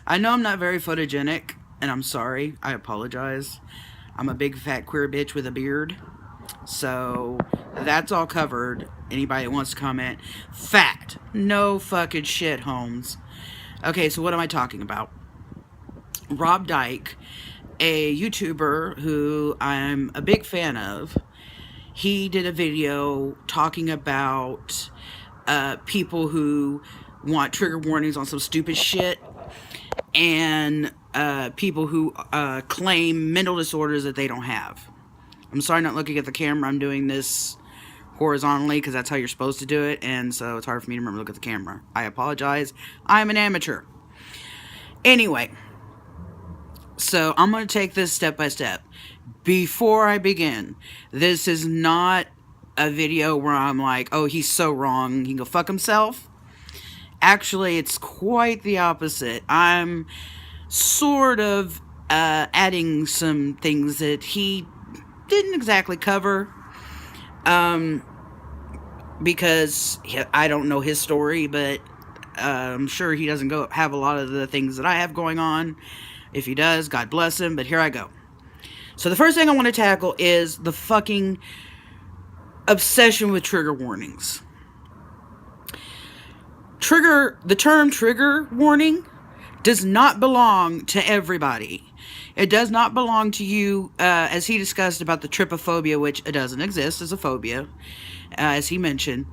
I know I'm not very photogenic, and I'm sorry. I apologize. I'm a big fat queer bitch with a beard. So that's all covered. Anybody that wants to comment, fat. No fucking shit, Holmes. Okay, so what am I talking about? Rob Dyke, a YouTuber who I'm a big fan of, he did a video talking about people who want trigger warnings on some stupid shit, and people who claim mental disorders that they don't have. I'm sorry, not looking at the camera. I'm doing this horizontally because that's how you're supposed to do it, and so it's hard for me to remember to look at the camera. I apologize. I'm an amateur. Anyway, so I'm going to take this step by step. Before I begin, this is not a video where I'm like, oh, he's so wrong, he can go fuck himself. Actually, it's quite the opposite. I'm sort of adding some things that he didn't exactly cover, because I don't know his story, but I'm sure he doesn't have a lot of the things that I have going on. If he does, God bless him, but here I go. So the first thing I want to tackle is the fucking obsession with trigger warnings. The term trigger warning does not belong to everybody. It does not belong to you, as he discussed about the trypophobia, which it doesn't exist as a phobia, as he mentioned.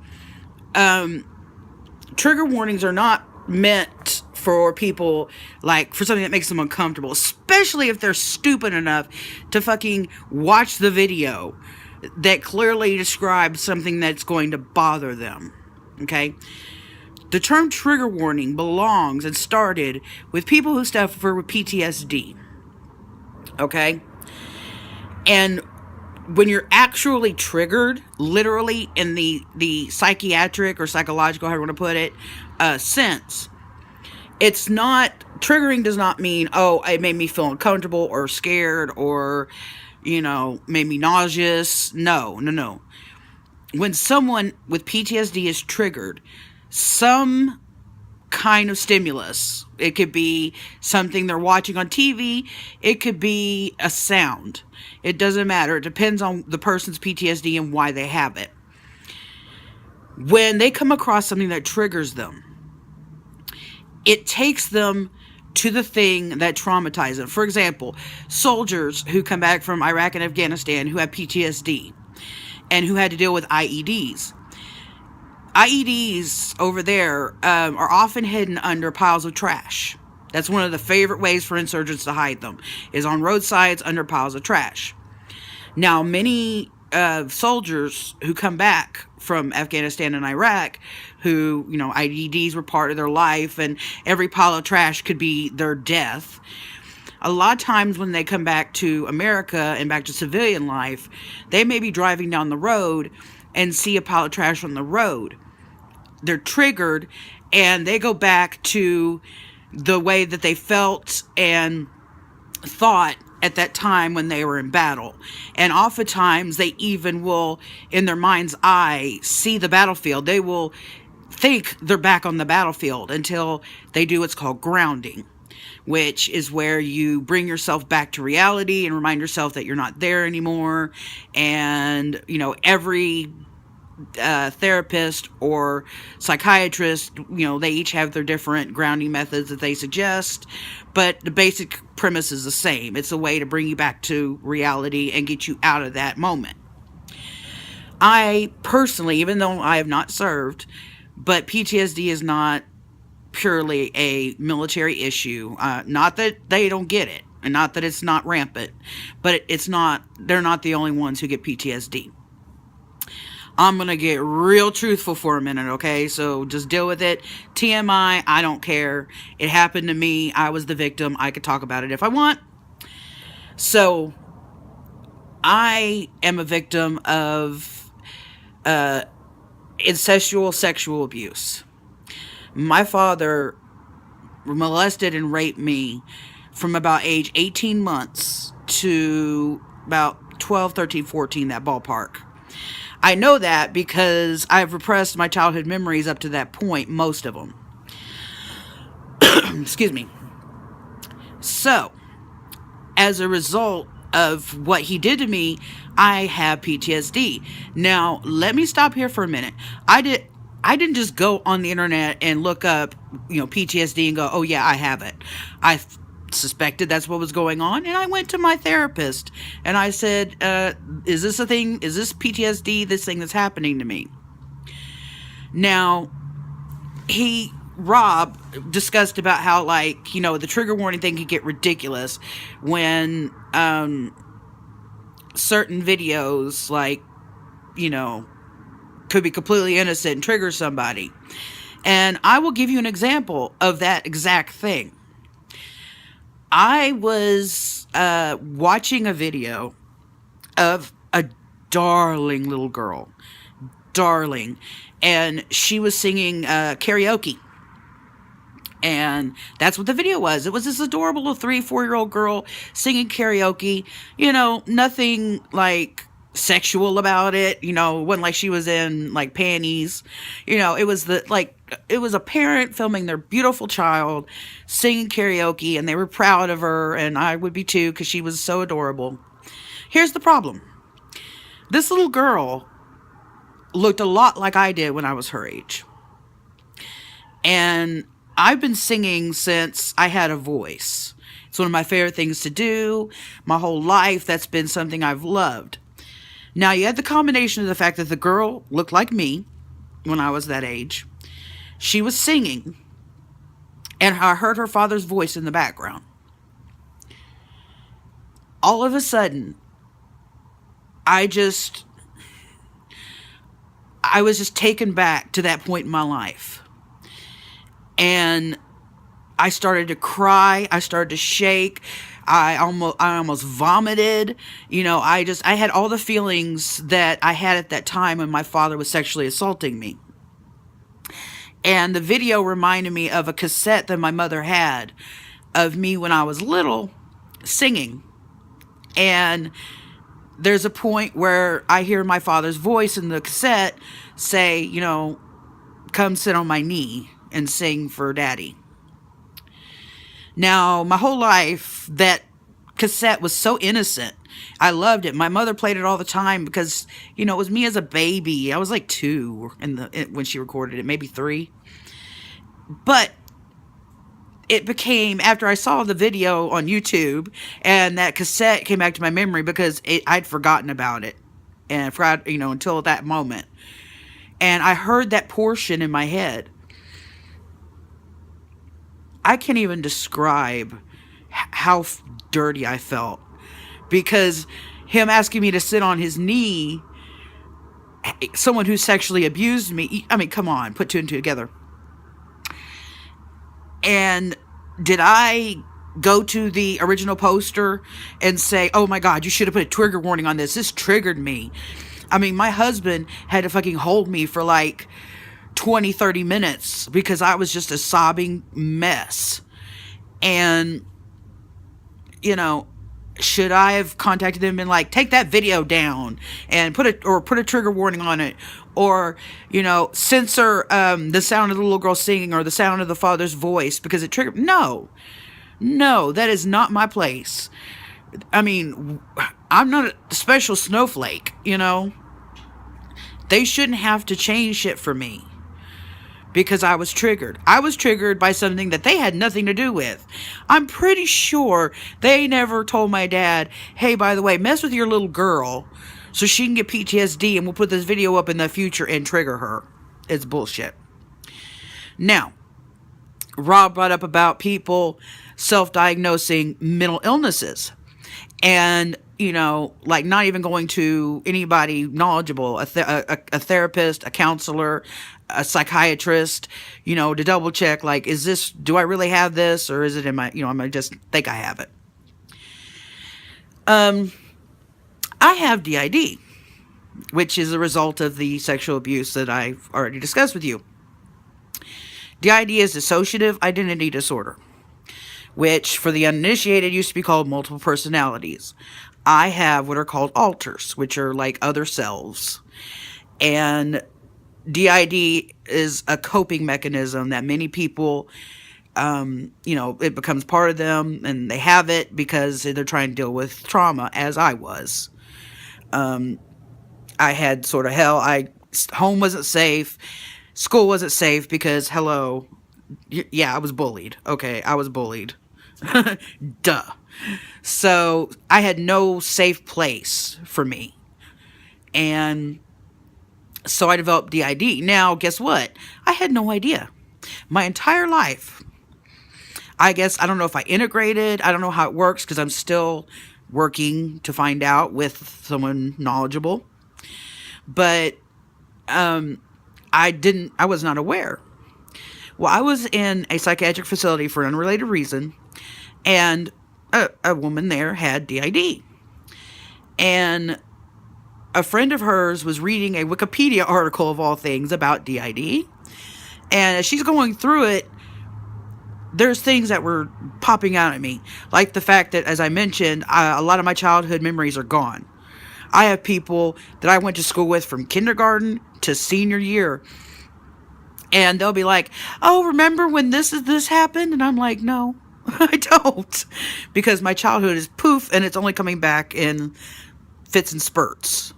Trigger warnings are not meant for people, like, for something that makes them uncomfortable, especially if they're stupid enough to fucking watch the video that clearly describes something that's going to bother them. Okay? The term trigger warning belongs and started with people who suffer with PTSD. Okay? And when you're actually triggered, literally in the psychiatric or psychological, however you want to put it, sense, it's not, triggering does not mean, oh, it made me feel uncomfortable or scared or, made me nauseous. No. When someone with PTSD is triggered, some kind of stimulus, it could be something they're watching on TV, it could be a sound. It doesn't matter. It depends on the person's PTSD and why they have it. When they come across something that triggers them, it takes them to the thing that traumatized them. For example, soldiers who come back from Iraq and Afghanistan who have PTSD and who had to deal with IEDs. IEDs over there are often hidden under piles of trash. That's one of the favorite ways for insurgents to hide them, is on roadsides under piles of trash. Now, many soldiers who come back from Afghanistan and Iraq, who, IEDs were part of their life, and every pile of trash could be their death. A lot of times when they come back to America and back to civilian life, they may be driving down the road and see a pile of trash on the road. They're triggered, and they go back to the way that they felt and thought at that time when they were in battle. And oftentimes they even will, in their mind's eye, see the battlefield. They will think they're back on the battlefield until they do what's called grounding, which is where you bring yourself back to reality and remind yourself that you're not there anymore. And, every therapist or psychiatrist, they each have their different grounding methods that they suggest, but the basic premise is the same. It's a way to bring you back to reality and get you out of that moment. I personally, even though I have not served, but PTSD is not purely a military issue. Not that they don't get it, and not that it's not rampant, but they're not the only ones who get PTSD. I'm going to get real truthful for a minute, okay? So just deal with it. TMI, I don't care. It happened to me. I was the victim. I could talk about it if I want. So I am a victim of incestual sexual abuse. My father molested and raped me from about age 18 months to about 12, 13, 14, that ballpark. I know that because I've repressed my childhood memories up to that point, most of them. Excuse me. So, as a result of what he did to me, I have PTSD. Now, let me stop here for a minute. I didn't just go on the internet and look up, PTSD and go, "Oh yeah, I have it." I suspected that's what was going on, and I went to my therapist and I said, "Is this a thing? Is this PTSD? This thing that's happening to me?" Now, Rob discussed about how, the trigger warning thing could get ridiculous when certain videos, could be completely innocent and trigger somebody. And I will give you an example of that exact thing. I was watching a video of a darling little girl. Darling. And she was singing karaoke. And that's what the video was. It was this adorable little 3-4-year-old girl singing karaoke. Nothing sexual about it. It wasn't like she was in panties. It was a parent filming their beautiful child singing karaoke, and they were proud of her, and I would be too, because she was so adorable. Here's the problem. This little girl looked a lot like I did when I was her age. And I've been singing since I had a voice. It's one of my favorite things to do. My whole life, that's been something I've loved. Now, you had the combination of the fact that the girl looked like me when I was that age. She was singing, and I heard her father's voice in the background. All of a sudden, I was just taken back to that point in my life. And I started to cry. I started to shake. I almost vomited. I had all the feelings that I had at that time when my father was sexually assaulting me. And the video reminded me of a cassette that my mother had of me when I was little singing. And there's a point where I hear my father's voice in the cassette say, "Come sit on my knee and sing for Daddy." Now, my whole life, that cassette was so innocent. I loved it. My mother played it all the time because, it was me as a baby. I was like 2 when she recorded it, maybe 3. But it became, after I saw the video on YouTube and that cassette came back to my memory, because I'd forgotten about it and forgot, until that moment. And I heard that portion in my head. I can't even describe how dirty I felt, because him asking me to sit on his knee, someone who sexually abused me, I mean, come on, put 2 and 2 together. And did I go to the original poster and say, "Oh my God, you should have put a trigger warning on this. This triggered me"? I mean, my husband had to fucking hold me for 20, 30 minutes because I was just a sobbing mess. And, should I have contacted them and take that video down and put a trigger warning on it, or, censor the sound of the little girl singing or the sound of the father's voice because it triggered? No, that is not my place. I mean, I'm not a special snowflake, They shouldn't have to change shit for me because I was triggered. I was triggered by something that they had nothing to do with. I'm pretty sure they never told my dad, "Hey, by the way, mess with your little girl so she can get PTSD and we'll put this video up in the future and trigger her." It's bullshit. Now, Rob brought up about people self-diagnosing mental illnesses. And, not even going to anybody knowledgeable, a therapist, a counselor, a psychiatrist, to double check, do I really have this, or is it in my, I just think I have it. I have DID, which is a result of the sexual abuse that I've already discussed with you. DID is dissociative identity disorder, which for the uninitiated used to be called multiple personalities. I have what are called alters, which are like other selves. And DID is a coping mechanism that many people it becomes part of them and they have it because they're trying to deal with trauma, as I was. I had sort of hell. Home wasn't safe. School wasn't safe because, hello, yeah, I was bullied. Okay, I was bullied. Duh. So I had no safe place for me. And so I developed DID. Now, guess what? I had no idea. My entire life, I guess, I don't know if I integrated. I don't know how it works because I'm still working to find out with someone knowledgeable. But I was not aware. Well, I was in a psychiatric facility for an unrelated reason, and a woman there had DID. And a friend of hers was reading a Wikipedia article, of all things, about DID. And as she's going through it, there's things that were popping out at me. Like the fact that, as I mentioned, a lot of my childhood memories are gone. I have people that I went to school with from kindergarten to senior year. And they'll be like, oh, remember when this happened? And I'm like, no, I don't. Because my childhood is poof, and it's only coming back in fits and spurts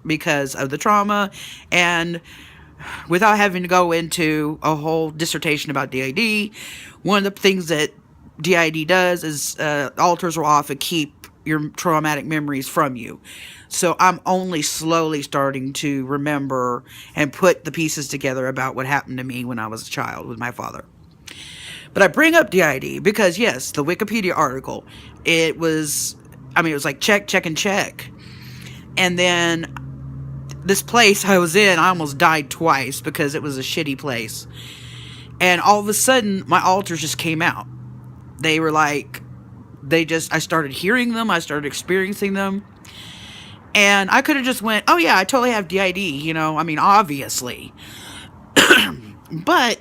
because of the trauma. And without having to go into a whole dissertation about DID, one of the things that DID does is alters or often keep your traumatic memories from you. So I'm only slowly starting to remember and put the pieces together about what happened to me when I was a child with my father. But I bring up DID because, yes, the Wikipedia article, it was like check, check, and check. And then this place I was in, I almost died twice because it was a shitty place. And all of a sudden, my alters just came out. They were like, I started hearing them. I started experiencing them. And I could have just went, oh yeah, I totally have DID, obviously. But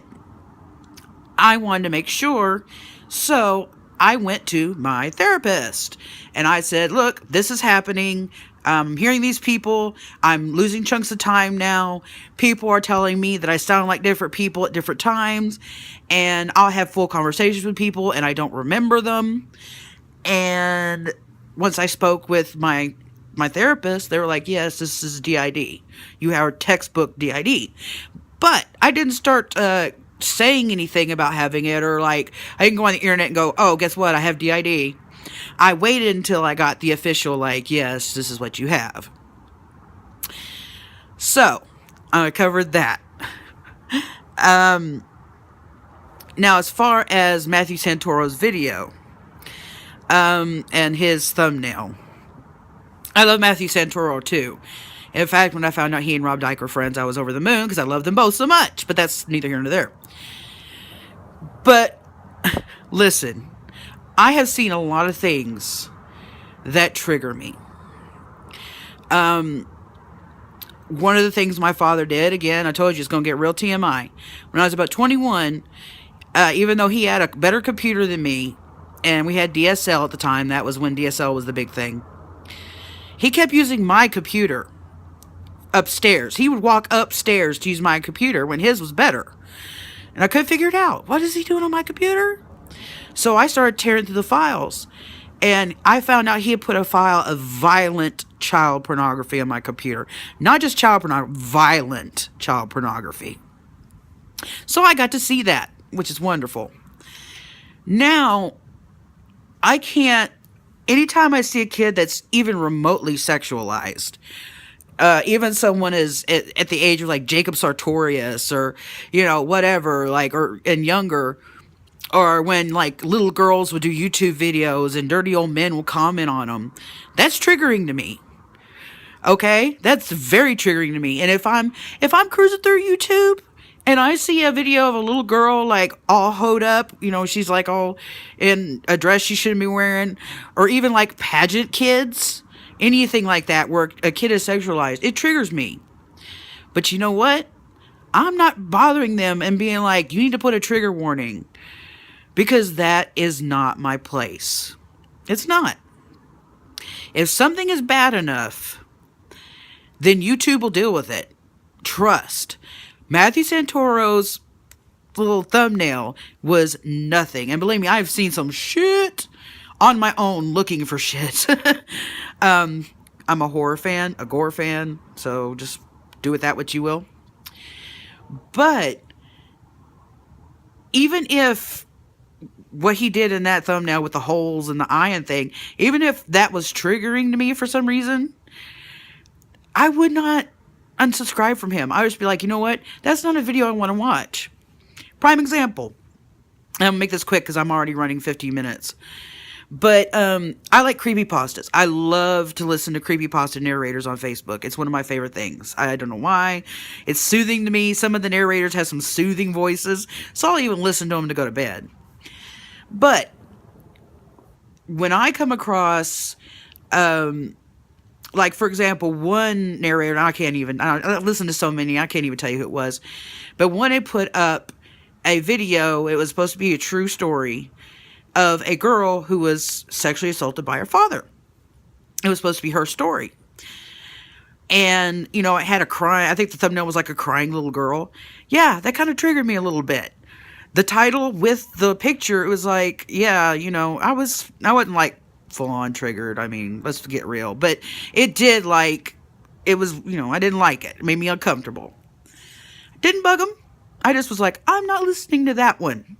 I wanted to make sure. So I went to my therapist. And I said, look, this is happening. I'm hearing these people. I'm losing chunks of time now. People are telling me that I sound like different people at different times. And I'll have full conversations with people and I don't remember them. And once I spoke with my therapist, they were like, yes, this is DID. You have textbook DID. But I didn't start saying anything about having it, or like, I didn't go on the internet and go, oh, guess what? I have DID. I waited until I got the official, like, yes, this is what you have. So, I covered that. Now, as far as Matthew Santoro's video, and his thumbnail, I love Matthew Santoro too. In fact, when I found out he and Rob Dyke were friends, I was over the moon because I love them both so much. But that's neither here nor there. But listen, I have seen a lot of things that trigger me. One of the things my father did, again, I told you it's going to get real TMI. When I was about 21, even though he had a better computer than me, and we had DSL at the time, that was when DSL was the big thing, he kept using my computer upstairs. He would walk upstairs to use my computer when his was better. And I couldn't figure it out. What is he doing on my computer? So I started tearing through the files. And I found out he had put a file of violent child pornography on my computer. Not just child pornography, violent child pornography. So I got to see that, which is wonderful. Now, I can't, anytime I see a kid that's even remotely sexualized, even someone is at the age of like Jacob Sartorius or, whatever, and younger, or when like little girls would do YouTube videos and dirty old men will comment on them, that's triggering to me. Okay? That's very triggering to me. And if I'm cruising through YouTube and I see a video of a little girl like all hoed up, she's like all in a dress she shouldn't be wearing, or even like pageant kids, anything like that where a kid is sexualized, it triggers me. But you know what? I'm not bothering them and being like, you need to put a trigger warning, because that is not my place. It's not. If something is bad enough, then YouTube will deal with it. Trust. Matthew Santoro's little thumbnail was nothing. And believe me, I've seen some shit on my own looking for shit. I'm a horror fan, a gore fan, so just do with that what you will. But even if what he did in that thumbnail with the holes and the eye and thing, even if that was triggering to me for some reason, I would not unsubscribe from him. I would just be like, you know what? That's not a video I want to watch. Prime example. I'm gonna make this quick because I'm already running 15 minutes. But I like creepypastas. I love to listen to creepypasta narrators on Facebook. It's one of my favorite things. I don't know why. It's soothing to me. Some of the narrators have some soothing voices, so I'll even listen to them to go to bed. But when I come across, like, for example, one narrator, I listen to so many, I can't even tell you who it was. But one had put up a video, it was supposed to be a true story, of a girl who was sexually assaulted by her father. It was supposed to be her story. And, you know, it had a cry. I think the thumbnail was like a crying little girl. Yeah, that kind of triggered me a little bit. The title with the picture, it was like, yeah, you know, I wasn't like full on triggered. I mean, let's get real. But it did, like, it was, you know, I didn't like it. It made me uncomfortable. Didn't bug him. I just was like, I'm not listening to that one.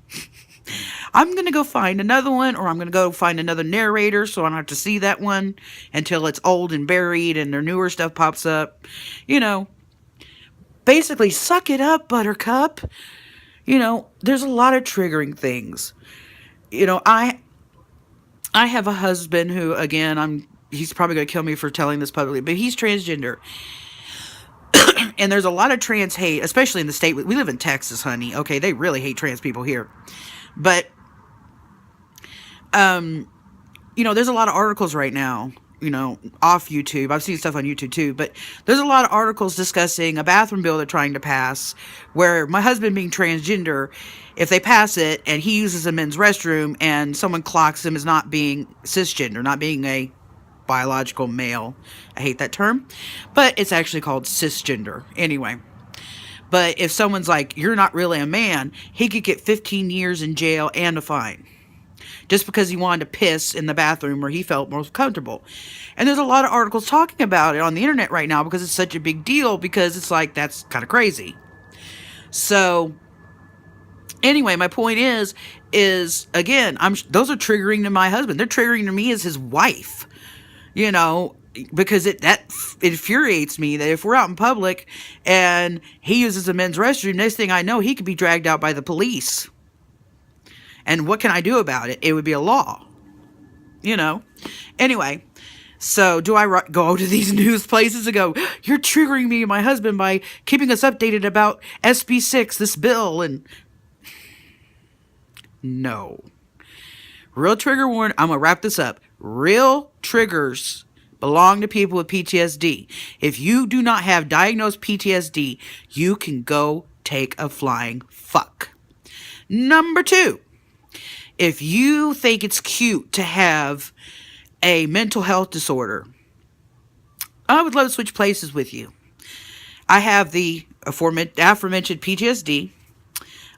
I'm going to go find another one, or I'm going to go find another narrator so I don't have to see that one until it's old and buried and their newer stuff pops up. You know, basically, suck it up, Buttercup. You know, there's a lot of triggering things. You know, I have a husband who, again, he's probably going to kill me for telling this publicly, but he's transgender. And there's a lot of trans hate, especially in the state. We live in Texas, honey. Okay, they really hate trans people here. But, you know, there's a lot of articles right now, you know, off YouTube. I've seen stuff on YouTube too, but there's a lot of articles discussing a bathroom bill they're trying to pass where my husband being transgender, if they pass it and he uses a men's restroom and someone clocks him as not being cisgender, not being a biological male. I hate that term, but it's actually called cisgender. Anyway. But if someone's like, you're not really a man, he could get 15 years in jail and a fine. Just because he wanted to piss in the bathroom where he felt most comfortable. And there's a lot of articles talking about it on the internet right now because it's such a big deal, because it's like, that's kind of crazy. So, anyway, my point is again, those are triggering to my husband. They're triggering to me as his wife. You know, because it infuriates me that if we're out in public and he uses a men's restroom, next thing I know, he could be dragged out by the police. And what can I do about it? It would be a law. You know? Anyway, so do I go to these news places and go, you're triggering me and my husband by keeping us updated about SB6, this bill, and... No. Real trigger warning. I'm going to wrap this up. Real triggers belong to people with PTSD. If you do not have diagnosed PTSD, you can go take a flying fuck. Number 2, if you think it's cute to have a mental health disorder, I would love to switch places with you. I have the aforementioned PTSD.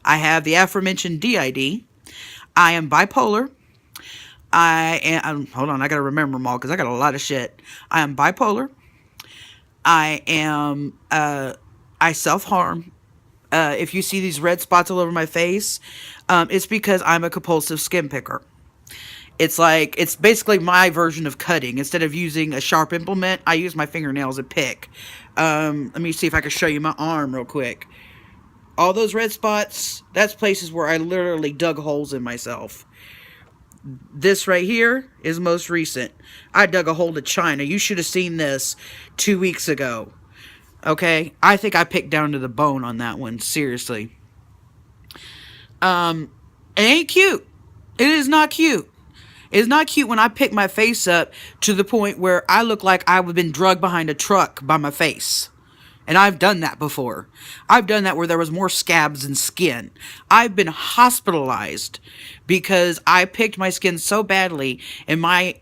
I have the aforementioned DID. I am bipolar. I am, hold on, I gotta remember them all because I got a lot of shit. I am bipolar. I am, I self-harm. If you see these red spots all over my face, it's because I'm a compulsive skin picker. It's like, it's basically my version of cutting. Instead of using a sharp implement, I use my fingernails and pick. Let me see if I can show you my arm real quick. All those red spots, that's places where I literally dug holes in myself. This right here is most recent. I dug a hole to China. You should have seen this 2 weeks ago. Okay? I think I picked down to the bone on that one. Seriously. It ain't cute. It is not cute. It's not cute when I pick my face up to the point where I look like I've been drugged behind a truck by my face. And I've done that before. I've done that where there was more scabs than skin. I've been hospitalized because I picked my skin so badly, and my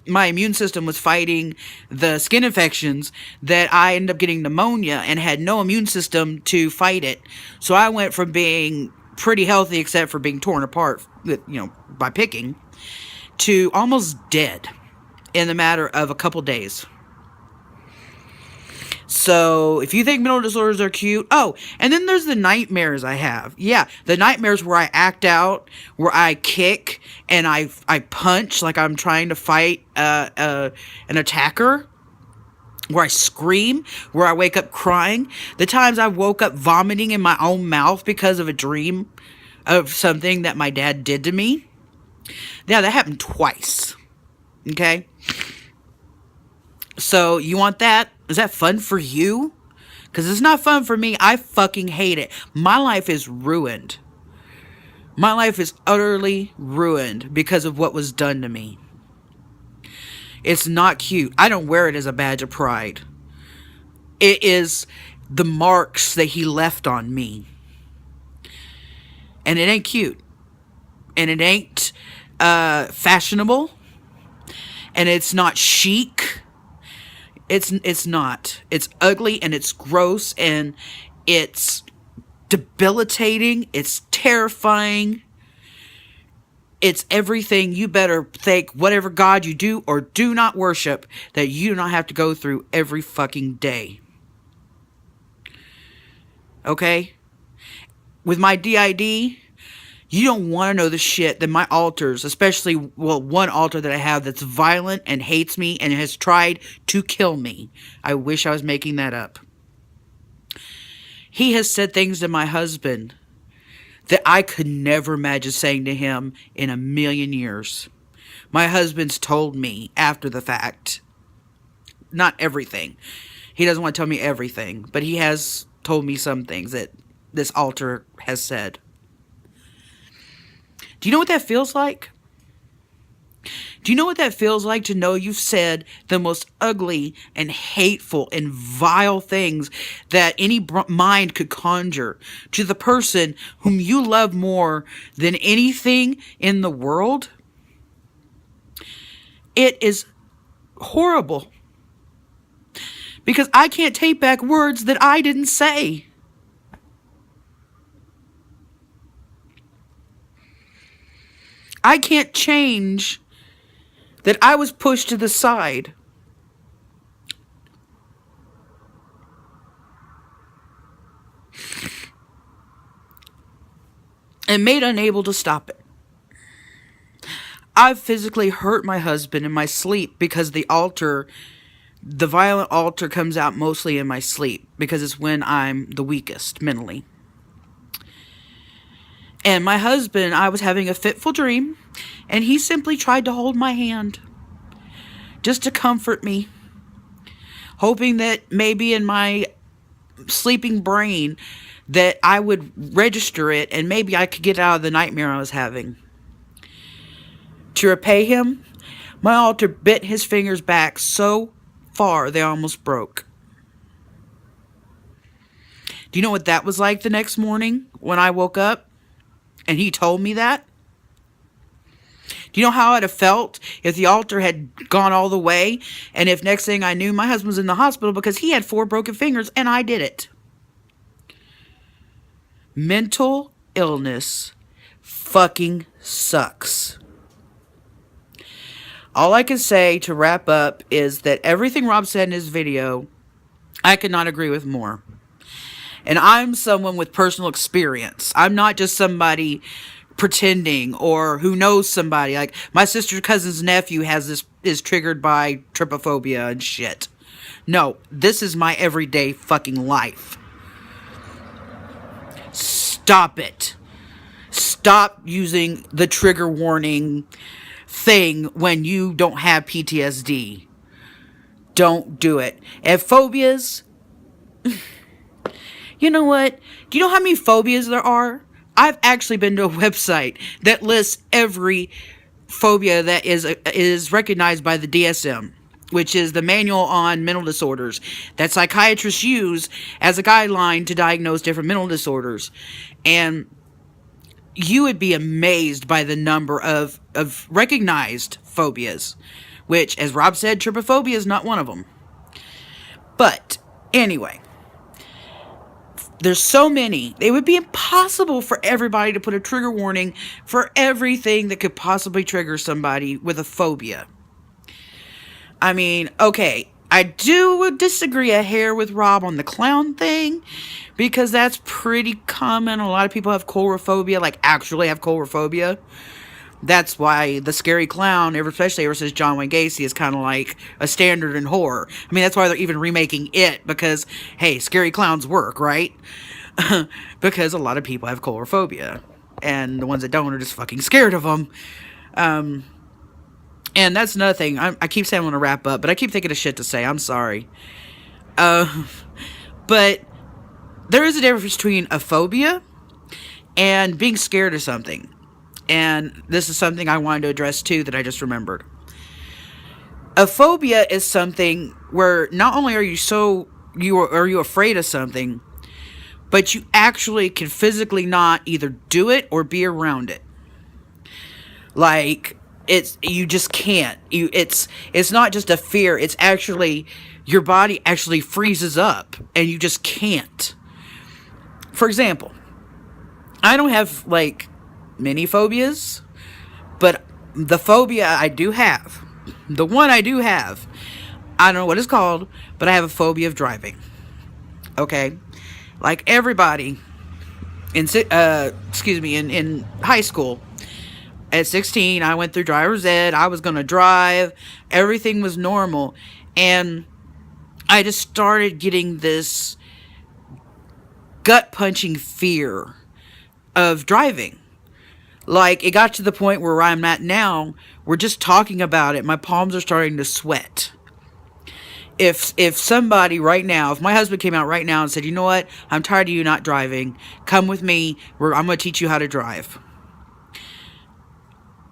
immune system was fighting the skin infections that I ended up getting pneumonia and had no immune system to fight it. So I went from being pretty healthy, except for being torn apart, by picking, to almost dead in the matter of a couple days. So, if you think mental disorders are cute... Oh, and then there's the nightmares I have. Yeah, the nightmares where I act out, where I kick, and I punch like I'm trying to fight an attacker. Where I scream, where I wake up crying. The times I woke up vomiting in my own mouth because of a dream of something that my dad did to me. Yeah, that happened twice. Okay? So, you want that? Is that fun for you? Because it's not fun for me. I fucking hate it. My life is ruined. My life is utterly ruined because of what was done to me. It's not cute. I don't wear it as a badge of pride. It is the marks that he left on me. And it ain't cute. And it ain't fashionable. And it's not chic. It's not. It's ugly and it's gross and it's debilitating. It's terrifying. It's everything you better thank whatever God you do or do not worship that you do not have to go through every fucking day. Okay? With my DID, you don't want to know the shit that my altars, especially, one altar that I have that's violent and hates me and has tried to kill me. I wish I was making that up. He has said things to my husband that I could never imagine saying to him in a million years. My husband's told me after the fact. Not everything. He doesn't want to tell me everything, but he has told me some things that this altar has said. Do you know what that feels like? Do you know what that feels like to know you've said the most ugly and hateful and vile things that any mind could conjure to the person whom you love more than anything in the world? It is horrible. Because I can't take back words that I didn't say. I can't change that I was pushed to the side. And made unable to stop it. I've physically hurt my husband in my sleep because the violent altar comes out mostly in my sleep because it's when I'm the weakest mentally. And my husband, I was having a fitful dream, and he simply tried to hold my hand just to comfort me, hoping that maybe in my sleeping brain that I would register it and maybe I could get out of the nightmare I was having. To repay him, my altar bent his fingers back so far they almost broke. Do you know what that was like the next morning when I woke up? And he told me that? Do you know how I'd have felt if the altar had gone all the way? And if next thing I knew, my husband was in the hospital because he had 4 broken fingers and I did it. Mental illness fucking sucks. All I can say to wrap up is that everything Rob said in his video, I could not agree with more. And I'm someone with personal experience. I'm not just somebody pretending or who knows somebody. Like my sister's cousin's nephew is triggered by trypophobia and shit. No, this is my everyday fucking life. Stop it. Stop using the trigger warning thing when you don't have PTSD. Don't do it. And phobias... You know what? Do you know how many phobias there are? I've actually been to a website that lists every phobia that is recognized by the DSM. which is the manual on mental disorders that psychiatrists use as a guideline to diagnose different mental disorders. And you would be amazed by the number of recognized phobias, which, as Rob said, trypophobia is not one of them. But anyway, there's so many. It would be impossible for everybody to put a trigger warning for everything that could possibly trigger somebody with a phobia. I mean, okay, I do disagree a hair with Rob on the clown thing, because that's pretty common. A lot of people have coulrophobia, like actually have coulrophobia. That's why the scary clown, especially ever since John Wayne Gacy, is kind of like a standard in horror. I mean, that's why they're even remaking it, because, hey, scary clowns work, right? Because a lot of people have coulrophobia, and the ones that don't are just fucking scared of them. And that's another thing. I keep saying I want to wrap up, but I keep thinking of shit to say. I'm sorry. But there is a difference between a phobia and being scared of something. And this is something I wanted to address too that I just remembered. A phobia is something where not only are you afraid of something, but you actually can physically not either do it or be around it. Like, you just can't. It's not just a fear. It's actually, your body actually freezes up and you just can't. For example, I don't have like many phobias, but the phobia I do have, the one I do have, I don't know what it's called, but I have a phobia of driving. Okay? Like everybody in high school, at 16, I went through driver's ed. I was going to drive. Everything was normal. And I just started getting this gut-punching fear of driving. Like, it got to the point where I'm at now, we're just talking about it. My palms are starting to sweat. If somebody right now, if my husband came out right now and said, you know what, I'm tired of you not driving. Come with me. I'm going to teach you how to drive.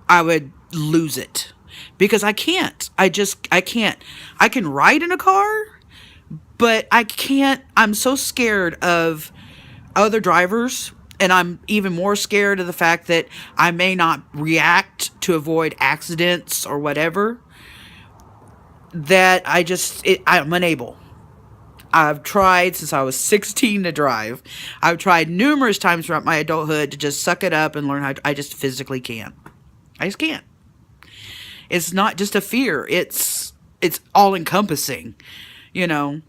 I would lose it, because I can't. I can't. I can ride in a car, but I can't. I'm so scared of other drivers, and I'm even more scared of the fact that I may not react to avoid accidents or whatever, that I'm unable. I've tried since I was 16 to drive. I've tried numerous times throughout my adulthood to just suck it up and learn how I just physically can't. I just can't. It's not just a fear. It's all encompassing. You know,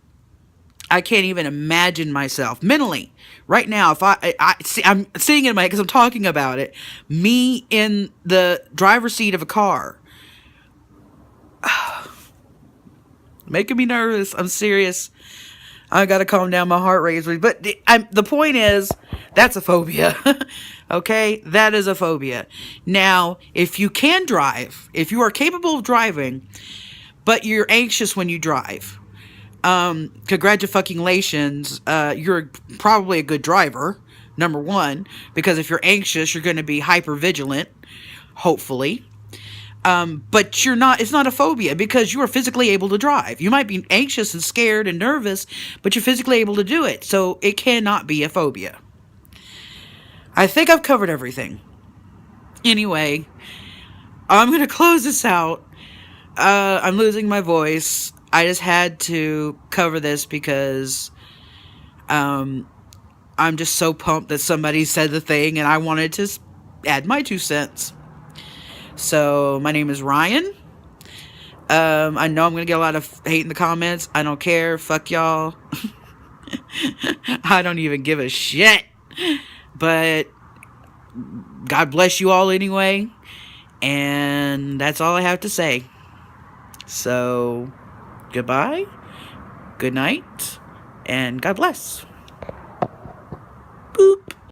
I can't even imagine myself mentally right now. If I'm sitting in my head because I'm talking about it, me in the driver's seat of a car, making me nervous. I'm serious. I gotta calm down. My heart rate is, but the point is, that's a phobia. Okay, that is a phobia. Now, if you can drive, if you are capable of driving, but you're anxious when you drive, congratulations, you're probably a good driver, number one, because if you're anxious, you're going to be hyper vigilant, hopefully. But it's not a phobia, because you are physically able to drive. You might be anxious and scared and nervous, but you're physically able to do it. So it cannot be a phobia. I think I've covered everything. Anyway, I'm going to close this out. I'm losing my voice. I just had to cover this because I'm just so pumped that somebody said the thing, and I wanted to add my 2 cents. So, my name is Ryan. I know I'm going to get a lot of hate in the comments. I don't care. Fuck y'all. I don't even give a shit. But God bless you all anyway. And that's all I have to say. So, goodbye, good night, and God bless. Boop.